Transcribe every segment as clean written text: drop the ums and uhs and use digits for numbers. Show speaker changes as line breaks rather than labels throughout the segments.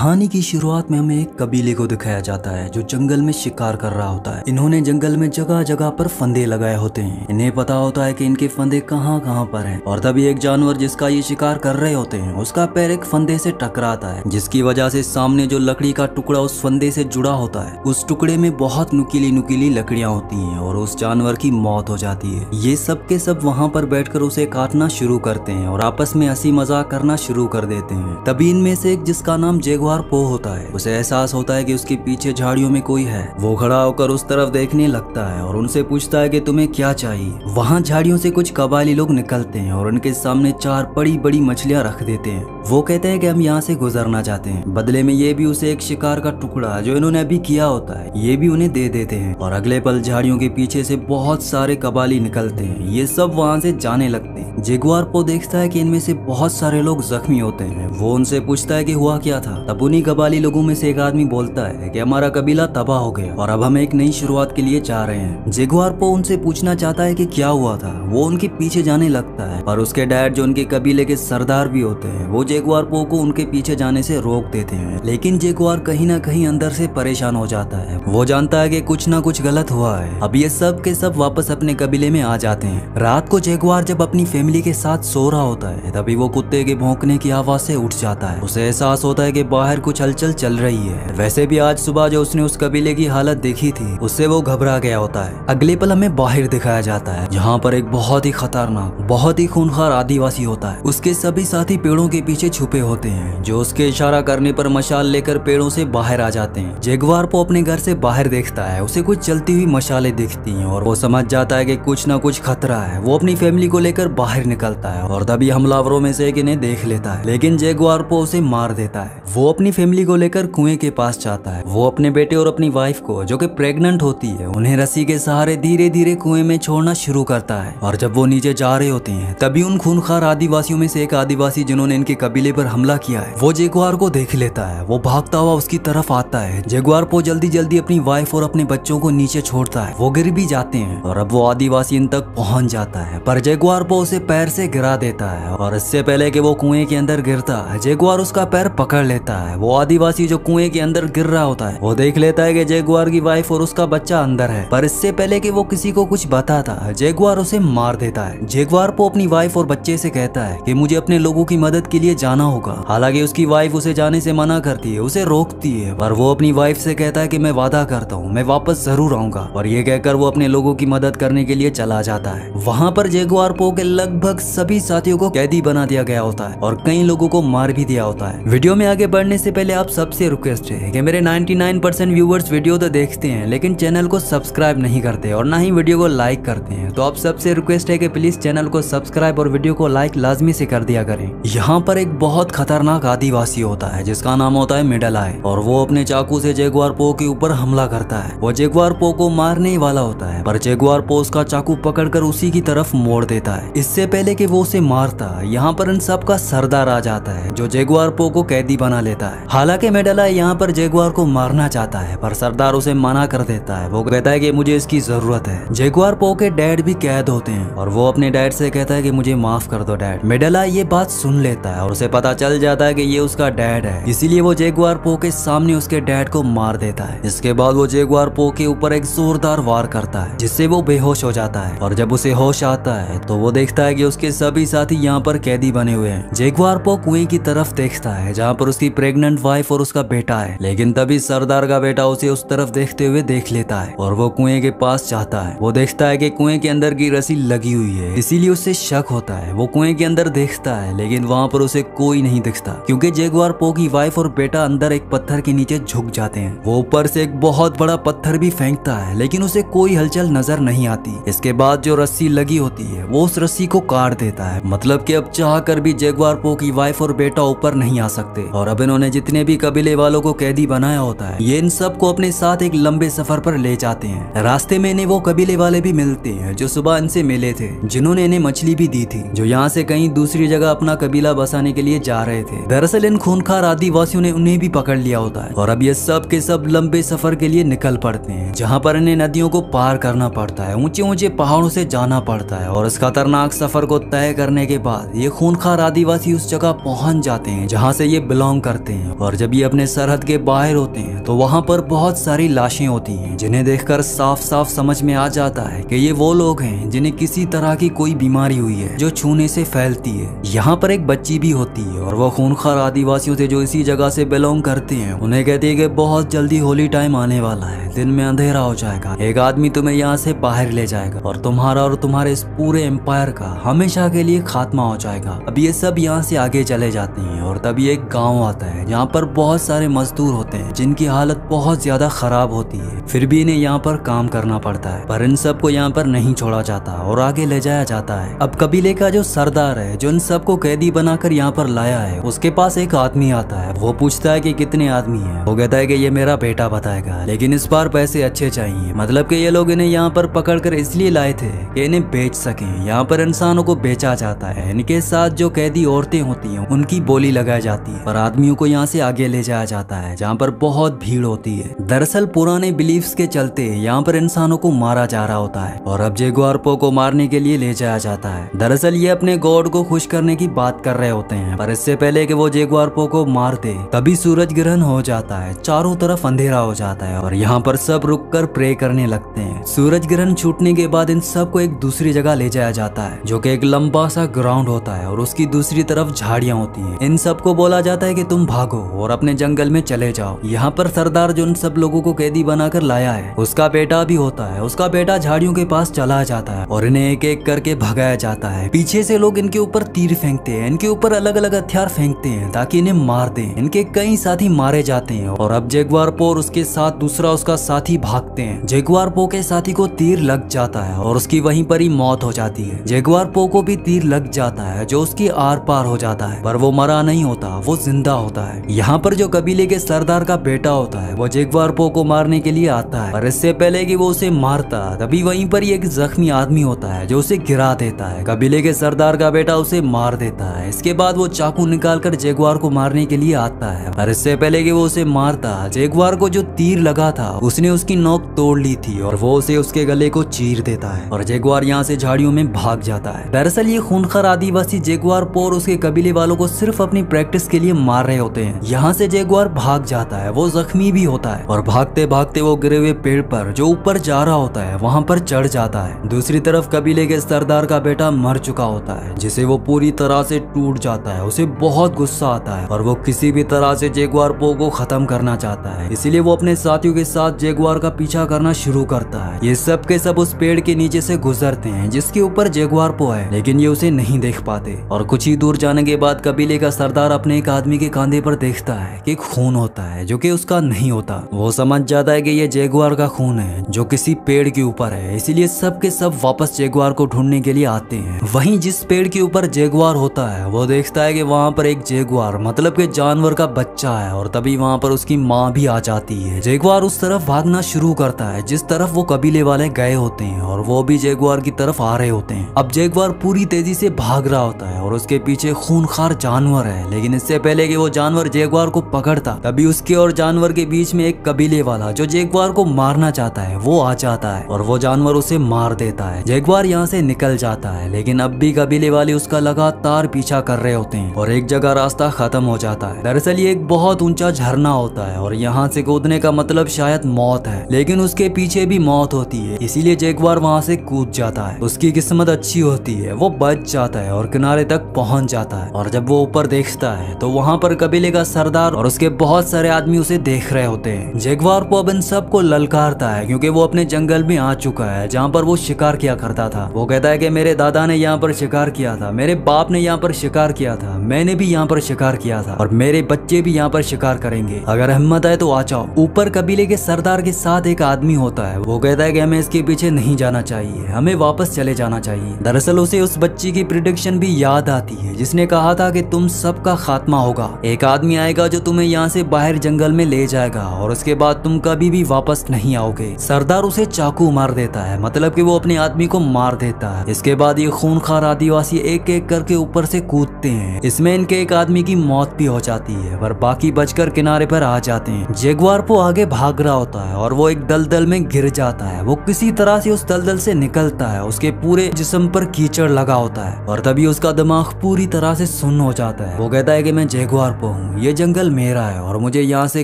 कहानी की शुरुआत में हमें एक कबीले को दिखाया जाता है जो जंगल में शिकार कर रहा होता है। इन्होंने जंगल में जगह जगह पर फंदे लगाए होते हैं। इन्हें पता होता है कि इनके फंदे कहाँ कहाँ पर हैं। और तभी एक जानवर जिसका ये शिकार कर रहे होते हैं उसका पैर एक फंदे से टकराता है, जिसकी वजह से सामने जो लकड़ी का टुकड़ा उस फंदे से जुड़ा होता है उस टुकड़े में बहुत नुकीली नुकीली लकड़ियां होती हैं और उस जानवर की मौत हो जाती है। ये सब के सब वहाँ पर बैठकर उसे काटना शुरू करते हैं और आपस में हंसी मजाक करना शुरू कर देते हैं। तभी इनमें से एक जिसका नाम जगुआर पो होता है, उसे एहसास होता है कि उसके पीछे झाड़ियों में कोई है। वो खड़ा होकर उस तरफ देखने लगता है और उनसे पूछता है कि तुम्हें क्या चाहिए। वहाँ झाड़ियों से कुछ कबायली लोग निकलते हैं और उनके सामने 4 बड़ी बड़ी मछलियां रख देते हैं। वो कहते हैं कि हम यहाँ से गुजरना चाहते हैं, बदले में ये भी उसे एक शिकार का टुकड़ा जो इन्होंने अभी किया होता है ये भी उन्हें दे देते हैं। और अगले पल झाड़ियों के पीछे से बहुत सारे कबायली निकलते हैं। ये सब वहाँ से जाने लगते हैं। जगुआर पो देखता है कि इनमें से बहुत सारे लोग जख्मी होते हैं। वो उनसे पूछता है कि हुआ क्या था। तब उन्हीं कबायली लोगों में से एक आदमी बोलता है कि हमारा कबीला तबाह हो गया और अब हम एक नई शुरुआत के लिए जा रहे हैं। जगुआर पो उनसे पूछना चाहता है कि क्या हुआ था। वो उनके पीछे जाने लगता है और उसके डैड जो उनके कबीले के सरदार भी होते हैं वो जगुआर पो को उनके पीछे जाने से रोक देते हैं। लेकिन जगुआर कहीं ना कहीं अंदर से परेशान हो जाता है। वो जानता है कि कुछ ना कुछ गलत हुआ है। अब ये सब के सब वापस अपने कबीले में आ जाते हैं। रात को जगुआर जब अपनी फैमिली के साथ सो रहा होता है तभी वो कुत्ते के भौंकने की आवाज से उठ जाता है। उसे एहसास होता है कि बाहर कुछ हलचल चल रही है। वैसे भी आज सुबह जो उसने उस कबीले की हालत देखी थी उससे वो घबरा गया होता है। अगले पल हमें बाहर दिखाया जाता है जहाँ पर एक बहुत ही खतरनाक बहुत ही खूंखार आदिवासी होता है। उसके सभी साथी पेड़ों के पीछे छुपे होते हैं जो उसके इशारा करने पर मशाल लेकर पेड़ों से बाहर आ जाते हैं। जगुआर पो अपने घर से बाहर देखता है, उसे कुछ चलती हुई मशालें दिखती हैं और वो समझ जाता है कि कुछ ना कुछ खतरा है। वो अपनी फैमिली को लेकर बाहर निकलता है और तभी हमलावरों में से एक इन्हें देख लेता है, लेकिन जगुआर पो उसे मार देता है। वो अपनी फैमिली को लेकर कुएं के पास जाता है। वो अपने बेटे और अपनी वाइफ को जो कि प्रेग्नेंट होती है उन्हें रस्सी के सहारे धीरे धीरे कुएं में छोड़ना शुरू करता है। और जब वो नीचे जा रहे होते हैं तभी उन खूनखार आदिवासियों में से एक आदिवासी जिन्होंने इनके कबीले पर हमला किया है वो जगुआर को देख लेता है। वो भागता हुआ उसकी तरफ आता है। जगुआर पो जल्दी जल्दी अपनी वाइफ और अपने बच्चों को नीचे छोड़ता है। वो गिर भी जाते हैं और अब वो आदिवासी इन तक पहुंच जाता है, पर जगुआर पो उसे पैर से गिरा देता है और इससे पहले कि वो कुएं के अंदर गिरता है जगुआर उसका पैर पकड़ लेता है। वो आदिवासी जो कुएं के अंदर गिर रहा होता है वो देख लेता है कि जगुआर की वाइफ और उसका बच्चा अंदर है, पर इससे पहले कि वो किसी को कुछ बताता जगुआर उसे मार देता है। जगुआर पो अपनी वाइफ और बच्चे से कहता है कि मुझे अपने लोगों की मदद के लिए जाना होगा। हालांकि उसकी वाइफ उसे जाने से मना करती है, उसे रोकती है, पर वो अपनी वाइफ से कहता है कि मैं वादा करता हूँ मैं वापस जरूर आऊंगा। और ये कहकर वो अपने लोगों की मदद करने के लिए चला जाता है। वहाँ पर जगुआर पो के लगभग सभी साथियों को कैदी बना दिया गया होता है और कई लोगों को मार भी दिया होता है। वीडियो में आगे बढ़ने से पहले आप सबसे रिक्वेस्ट है कि मेरे 99% व्यूवर्स वीडियो तो देखते हैं लेकिन चैनल को सब्सक्राइब नहीं करते और ना ही वीडियो को लाइक करते हैं। तो आप सबसे रिक्वेस्ट है कि प्लीज चैनल को सब्सक्राइब और वीडियो को लाइक लाजमी से कर दिया करें। यहाँ पर एक बहुत खतरनाक आदिवासी होता है जिसका नाम होता है मिडल आई और वो अपने चाकू से जगुआर पो के ऊपर हमला करता है। वो जगुआर पो को मारने ही वाला होता है, पर जगुआर पो उसका चाकू पकड़कर उसी की तरफ मोड़ देता है। इससे पहले कि वो उसे मारता यहाँ पर इन सब का सरदार आ जाता है जो जगुआर पो को कैदी बना लेता है। हालांकि मिडल आई यहाँ पर जगुआर को मारना चाहता है पर सरदार उसे मना कर देता है। वो कहता है कि मुझे इसकी जरूरत है। जगुआर पो के डैड भी कैद होते हैं और वो अपने डैड से कहता है कि मुझे माफ कर दो डैड। मिडल आई ये बात सुन लेता है और उसे पता चल जाता है कि ये उसका डैड है, इसीलिए वो जगुआर पो के सामने उसके डैड को मार देता है। इसके बाद वो जगुआर पो के ऊपर एक जोरदार वार करता है जिससे वो बेहोश हो जाता है और जब उसे होश आता है तो वो देखता है कि उसके सभी साथी यहाँ पर कैदी बने हुए हैं। जगुआर पो कुएं की तरफ देखता है जहाँ पर उसकी प्रेग्नेंट वाइफ और उसका बेटा है, लेकिन तभी सरदार का बेटा उसे उस तरफ देखते हुए देख लेता है और वो कुएं के पास जाता है। वो देखता है कि कुएं के अंदर की रस्सी लगी हुई है, इसीलिए उससे शक होता है। वो कुएं के अंदर देखता है लेकिन वहाँ पर उसे कोई नहीं दिखता क्योंकि जगुआर पो की वाइफ और बेटा अंदर एक पत्थर के नीचे झुक जाते हैं। वो ऊपर से एक बहुत बड़ा पत्थर भी फेंकता है लेकिन उसे कोई हलचल नजर नहीं आती। इसके बाद जो रस्सी लगी होती है वो उस रस्सी को काट देता है, मतलब कि अब चाह कर भी जगुआर पो की वाइफ और बेटा ऊपर नहीं आ सकते। और अब इन्होंने जितने भी कबीले वालों को कैदी बनाया होता है ये इन सब को अपने साथ एक लंबे सफर पर ले जाते हैं। रास्ते में इन्हें वो कबीले वाले भी मिलते हैं जो सुबह इनसे मिले थे, जिन्होंने इन्हें मछली भी दी थी, जो यहाँ से कहीं दूसरी जगह अपना कबीला बसाने के लिए जा रहे थे। दरअसल इन खूनखार आदिवासियों ने उन्हें भी पकड़ लिया होता है और अब ये सब के सब लंबे सफर के लिए निकल पड़ते हैं जहाँ पर इन्हें नदियों को पार करना पड़ता है, ऊंचे ऊंचे पहाड़ों से जाना पड़ता है। और इस खतरनाक सफर को तय करने के बाद ये खूनखार आदिवासी उस जगह पहुंच जाते हैं जहाँ से ये बिलोंग करते जाते हैं और जब ये अपने सरहद के बाहर होते हैं तो वहाँ पर बहुत सारी लाशें होती हैं, जिन्हें देखकर साफ साफ समझ में आ जाता है कि ये वो लोग हैं जिन्हें किसी तरह की कोई बीमारी हुई है जो छूने से फैलती है। यहाँ पर एक बच्ची भी होती है और वो खूनखार आदिवासियों से जो इसी जगह से बिलोंग करते हैं उन्हें कहती है कि बहुत जल्दी होली टाइम आने वाला है, दिन में अंधेरा हो जाएगा, एक आदमी तुम्हें यहाँ से बाहर ले जाएगा और तुम्हारा और तुम्हारे इस पूरे एम्पायर का हमेशा के लिए खात्मा हो जाएगा। अब ये सब यहाँ से आगे चले जाते हैं और तभी एक गाँव आता है जहाँ पर बहुत सारे मजदूर होते हैं जिनकी हालत बहुत ज्यादा खराब होती है, फिर भी इन्हें यहाँ पर काम करना पड़ता है। पर इन सबको यहाँ पर नहीं छोड़ा जाता और आगे ले जाया जाता है। अब कबीले का जो सरदार है जो इन सबको कैदी बनाकर यहाँ पर लाया है, उसके पास एक आदमी आता है। वो पूछता है कि कितने आदमी हैं। वो कहता है कि ये मेरा बेटा बताएगा, लेकिन इस बार पैसे अच्छे चाहिए। मतलब कि ये लोग इन्हें यहाँ पर पकड़ कर इसलिए लाए थे कि इन्हें बेच सकें। यहाँ पर इंसानों को बेचा जाता है, इनके साथ जो कैदी औरतें होती हैं उनकी बोली लगाई जाती है और आदमियों को यहाँ से आगे ले जाया जाता है जहाँ पर बहुत भीड़ होती है। दरअसल पुराने बिलीफ्स के चलते यहाँ पर इंसानों को मारा जा रहा होता है और अब जेगुआर पो को मारने के लिए ले जाया जाता है। दरअसल ये अपने गॉड को खुश करने की बात कर रहे होते हैं, पर इससे पहले कि वो जेगुआर पो को मार दे तभी सूरज ग्रहण हो जाता है, चारों तरफ अंधेरा हो जाता है और यहाँ पर सब रुककर प्रे करने लगते हैं। सूरज ग्रहण छूटने के बाद इन सबको एक दूसरी जगह ले जाया जाता है जो कि एक लंबा सा ग्राउंड होता है और उसकी दूसरी तरफ झाड़ियां होती हैं। इन सबको बोला जाता है कि तुम भागो और अपने जंगल में चले जाओ। यहाँ पर सरदार जो इन सब लोगों को कैदी बनाकर लाया है उसका बेटा भी होता है। उसका बेटा झाड़ियों के पास चला जाता है और इन्हें एक एक करके भगाया जाता है। पीछे से लोग इनके ऊपर तीर फेंकते हैं, इनके ऊपर अलग अलग हथियार फेंकते हैं ताकि इन्हें मार दें। इनके कई साथी मारे जाते हैं और अब जेगुआर पो और उसके साथ दूसरा उसका साथी भागते हैं। जेगुआर पो के साथी को तीर लग जाता है और उसकी वहीं पर ही मौत हो जाती है। जेगुआर पो को भी तीर लग जाता है जो उसकी आर पार हो जाता है, पर वो मरा नहीं होता, वो जिंदा होता है। यहाँ पर जो कबीले के सरदार का बेटा होता है वो जेगुआर पो को मारने के लिए आता है, पर इससे पहले कि वो उसे मारता तभी वहीं पर एक जख्मी आदमी होता है जो उसे गिरा देता है। कबीले के सरदार का बेटा उसे मार देता है। इसके बाद वो चाकू निकालकर जेगुआर को मारने के लिए आता है, पर इससे पहले कि वो उसे मारता जेगुआर को जो तीर लगा था उसने उसकी नोक तोड़ ली थी और वो उसे उसके गले को चीर देता है और जेगुआर यहाँ से झाड़ियों में भाग जाता है। दरअसल ये खूनखार आदिवासी जेगुआर पो और उसके कबीले वालों को सिर्फ अपनी प्रैक्टिस के लिए मार रहे होते हैं। यहाँ से जेगुआर भाग जाता है, वो जख्मी भी होता है और भागते भागते वो गिरे हुए पेड़ पर जो ऊपर जा रहा होता है वहाँ पर चढ़ जाता है। दूसरी तरफ कबीले के सरदार का बेटा मर चुका होता है जिसे वो पूरी तरह से टूट जाता है। उसे बहुत गुस्सा आता है और वो किसी भी तरह से जेगुआर पो को खत्म करना चाहता है, इसीलिए वो अपने साथियों के साथ जेगुआर का पीछा करना शुरू करता है। ये सब के सब उस पेड़ के नीचे से गुजरते हैं जिसके ऊपर जेगुआर पो है, लेकिन ये उसे नहीं देख पाते और कुछ ही दूर जाने के बाद कबीले का सरदार अपने एक आदमी के कंधे पर देखता है कि खून होता है जो कि उसका नहीं होता। वो समझ जाता है कि ये जेगुआर का खून है जो किसी पेड़ के ऊपर है, इसीलिए सब के सब वापस जेगुआर को ढूंढने के लिए आते हैं। वहीं जिस पेड़ के ऊपर जेगुआर होता है वो देखता है कि वहाँ पर एक जेगुआर मतलब के जानवर का बच्चा है और तभी वहाँ पर उसकी माँ भी आ जाती है। जेगुआर उस तरफ भागना शुरू करता है जिस तरफ वो कबीले वाले गए होते हैं और वो भी जेगुआर की तरफ आ रहे होते हैं। अब जेगुआर पूरी तेजी से भाग रहा होता है और उसके पीछे खूनखार जानवर है, लेकिन इससे पहले कि वो जानवर जेगुआर को पकड़ता तभी उसके और जानवर के बीच में एक कबीले वाला जो जेगुआर को मारना चाहता है वो आ जाता है और वो जानवर उसे मार देता है। जेगुआर यहाँ से निकल जाता है, लेकिन अब भी कबीले वाले उसका लगातार पीछा कर रहे होते हैं और एक जगह रास्ता खत्म हो जाता है। दरअसल ये एक बहुत ऊंचा झरना होता है और यहाँ से कूदने का मतलब शायद मौत है, लेकिन उसके पीछे भी मौत होती है, इसीलिए जेगुआर वहाँ से कूद जाता है। उसकी किस्मत अच्छी होती है, वो बच जाता है और किनारे तक पहुँच जाता है और जब वो ऊपर देखता है तो वहाँ पर कबीले का सरदार और उसके बहुत सारे आदमी उसे देख रहे होते हैं। जेगुआर पो अब इन सबको ललकारता है क्योंकि वो अपने जंगल में आ चुका है जहाँ पर वो शिकार किया करता था। वो कहता है कि मेरे दादा ने यहाँ पर शिकार किया था, मेरे बाप ने यहाँ पर शिकार किया था, मैंने भी यहाँ पर शिकार किया था और मेरे बच्चे भी यहाँ पर शिकार करेंगे, अगर हिम्मत है तो आ जाओ। ऊपर कबीले के सरदार के साथ एक आदमी होता है, वो कहता है कि हमें इसके पीछे नहीं जाना चाहिए, हमें वापस चले जाना चाहिए। दरअसल उसे उस बच्ची की प्रिडिक्शन भी याद आती है जिसने कहा था कि तुम सबका खात्मा होगा, एक आदमी आएगा जो तुम्हें यहाँ से बाहर जंगल में ले जाएगा और उसके बाद तुम कभी भी वापस नहीं आओगे। सरदार उसे चाकू मार देता है, मतलब कि वो अपने आदमी को मार देता है। इसके बाद ये खूनखार आदिवासी एक एक करके ऊपर से कूदते हैं, इसमें इनके एक आदमी की मौत भी हो जाती है पर बाकी बचकर किनारे पर आ जाते हैं। जेगुआर पो आगे भाग रहा होता है और वो एक दलदल में गिर जाता है वो किसी तरह से उस दलदल से निकलता है। उसके पूरे जिस्म पर कीचड़ लगा होता है और तभी उसका दिमाग पूरी तरह से सुन्न हो जाता है। वो कहता है कि मैं जगुआर पो हूँ, ये जंगल मेरा है और मुझे यहाँ से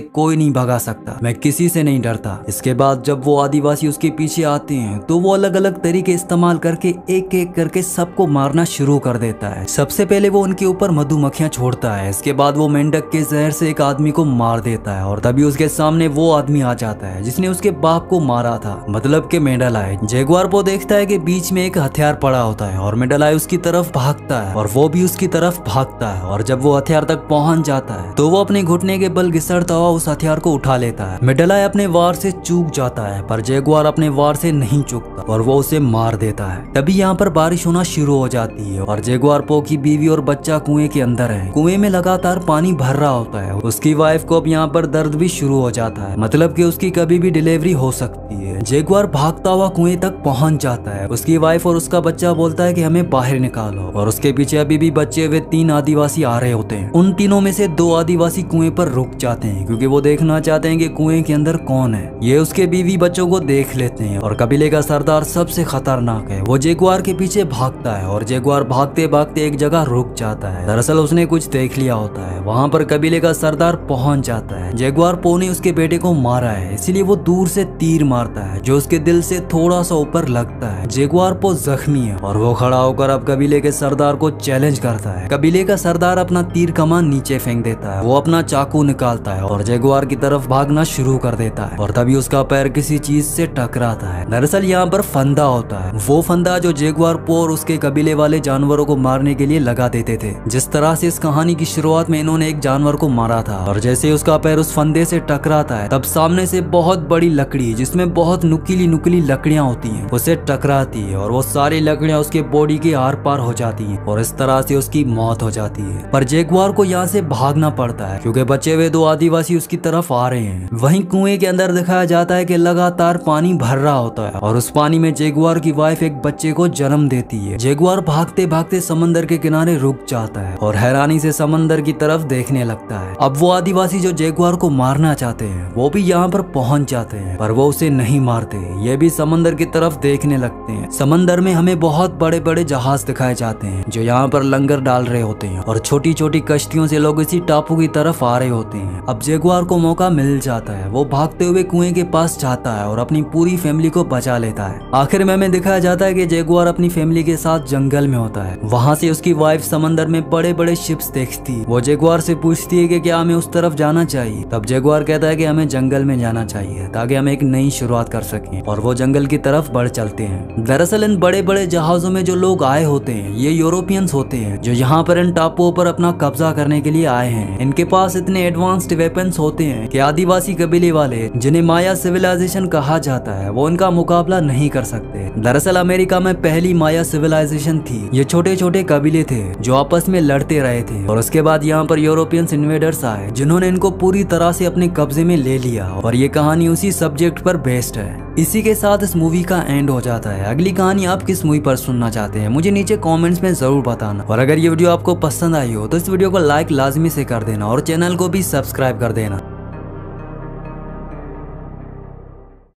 कोई नहीं भगा सकता, मैं किसी से नहीं डरता। इसके बाद जब वो आदिवासी उसके पीछे आते हैं तो वो अलग अलग तरीके इस्तेमाल करके एक एक करके सबको मारना शुरू कर देता है। सबसे पहले वो उनके ऊपर मधुमक्खियां छोड़ता है, इसके बाद वो मेंढक के जहर से एक आदमी को मार देता है और तभी उसके सामने वो आदमी आ जाता है जिसने उसके बाप को मारा था, मतलब के मेंढलाय। जगुआर पो देखता है कि बीच में एक हथियार पड़ा होता है और मेंढलाय उसकी तरफ भागता है और वो भी उसकी तरफ भागता है और जब वो हथियार तक पहुंच जाता है तो वो अपने घुटने के बल घिसड़ता हुआ उस हथियार को उठा लेता है। मेंढलाय अपने वार से चूक जाता है पर जगुआर अपने वार से नहीं चूकता और वो उसे मार देता है। तभी यहाँ पर बारिश होना शुरू हो जाती है और जगुआर पो की बीवी और बच्चा कुएं के अंदर है। कुएं में लगातार पानी भर रहा होता है। उसकी वाइफ को अब यहाँ पर दर्द भी शुरू हो जाता है, मतलब कि उसकी कभी भी डिलीवरी हो सकती है। जगुआर भागता हुआ कुएं तक पहुंच जाता है। उसकी वाइफ और उसका बच्चा बोलता है कि हमें बाहर निकालो और उसके पीछे अभी भी बच्चे हुए 3 आदिवासी आ रहे होते हैं। उन तीनों में से 2 आदिवासी कुएं पर रुक जाते हैं क्योंकि वो देखना चाहते हैं कि कुएं के अंदर कौन है। ये उसके बीवी बच्चों को देख लेते हैं और कबीले का सरदार सबसे खतरनाक है। वो जगुआर के पीछे भागता है और जगुआर भागते भागते एक जगह रुक जाता है। दरअसल उसने कुछ देख लिया होता है। वहाँ पर कबीले का सरदार पहुंच जाता है। जगुआर पो ने उसके बेटे को मारा है, इसीलिए वो दूर से तीर मारता है जो उसके दिल से थोड़ा सा ऊपर लगता है। जगुआर पो जख्मी है और वो खड़ा होकर अब कबीले के सरदार को चैलेंज करता है। कबीले का सरदार अपना तीर कमान नीचे फेंक देता है। वो अपना चाकू निकालता है और जगुआर की तरफ भागना शुरू कर देता है और तभी उसका पैर किसी चीज से टकराता है। दरअसल यहाँ पर फंदा होता है, वो फंदा जो जगुआर पो और उसके कबीले वाले जानवरों को मारने के लिए लगा देते थे। जिस तरह से इस कहानी की शुरुआत में इन्होंने एक जानवर को मारा था और जैसे ही उसका पैर उस फंदे से टकराता है तब सामने से बहुत बड़ी लकड़ी जिसमें बहुत नुकीली नुकीली लकड़ियां होती हैं उसे टकराती है और वो सारी लकड़ियां उसके बॉडी के आर पार हो जाती हैं और इस तरह से उसकी मौत हो जाती है। पर जगुआर को यहाँ से भागना पड़ता है क्योंकि बचे हुए 2 आदिवासी उसकी तरफ आ रहे हैं। वहीं कुएं के अंदर दिखाया जाता है कि लगातार पानी भर रहा होता है और उस पानी में जगुआर की वाइफ एक बच्चे को जन्म देती है। जगुआर भागते भागते समंदर के किनारे रुक जाता है और हैरानी से समंदर की तरफ देखने लगता है। अब वो आदिवासी जो जगुआर को मारना चाहते हैं वो भी यहाँ पर पहुंच जाते हैं पर वो उसे नहीं मारते। ये भी समंदर की तरफ देखने लगते हैं। समंदर में हमें बहुत बड़े बड़े जहाज दिखाए जाते हैं जो यहाँ पर लंगर डाल रहे होते हैं और छोटी छोटी कश्तियों से लोग इसी टापू की तरफ आ रहे होते हैं। अब जगुआर को मौका मिल जाता है, वो भागते हुए कुएं के पास जाता है और अपनी पूरी फैमिली को बचा लेता है। आखिर में हमें दिखाया जाता है कि जगुआर अपनी फैमिली के साथ जंगल में होता है। वहाँ से उसकी वाइफ समंदर में बड़े बड़े शिप्स देखती है। वो जगुआर से पूछती है कि क्या हमें उस तरफ जाना चाहिए। तब जगुआर कहता है कि हमें जंगल में जाना चाहिए ताकि हम एक नई शुरुआत कर सकें और वो जंगल की तरफ बढ़ चलते हैं। दरअसल इन बड़े बड़े जहाजों में जो लोग आए होते हैं ये यूरोपियंस होते हैं जो यहाँ पर इन टापुओं पर अपना कब्जा करने के लिए आए हैं। इनके पास इतने एडवांस्ड वेपन्स होते हैं कि आदिवासी कबीले वाले जिन्हें माया सिविलाइजेशन कहा जाता है वो इनका मुकाबला नहीं कर सकते। दरअसल अमेरिका में पहली माया सिविलाइजेशन थी। ये छोटे छोटे कबीले थे जो आपस में लड़ते रहे थे और उसके बाद यहाँ पर यूरोपियंस इन्वेडर्स आए जिन्होंने इनको पूरी तरह से अपने कब्जे में ले लिया और ये कहानी उसी सब्जेक्ट पर बेस्ड है। इसी के साथ इस मूवी का एंड हो जाता है। अगली कहानी आप किस मूवी पर सुनना चाहते हैं मुझे नीचे कमेंट्स में जरूर बताना और अगर ये वीडियो आपको पसंद आई हो तो इस वीडियो को लाइक लाजमी से कर देना और चैनल को भी सब्सक्राइब कर देना।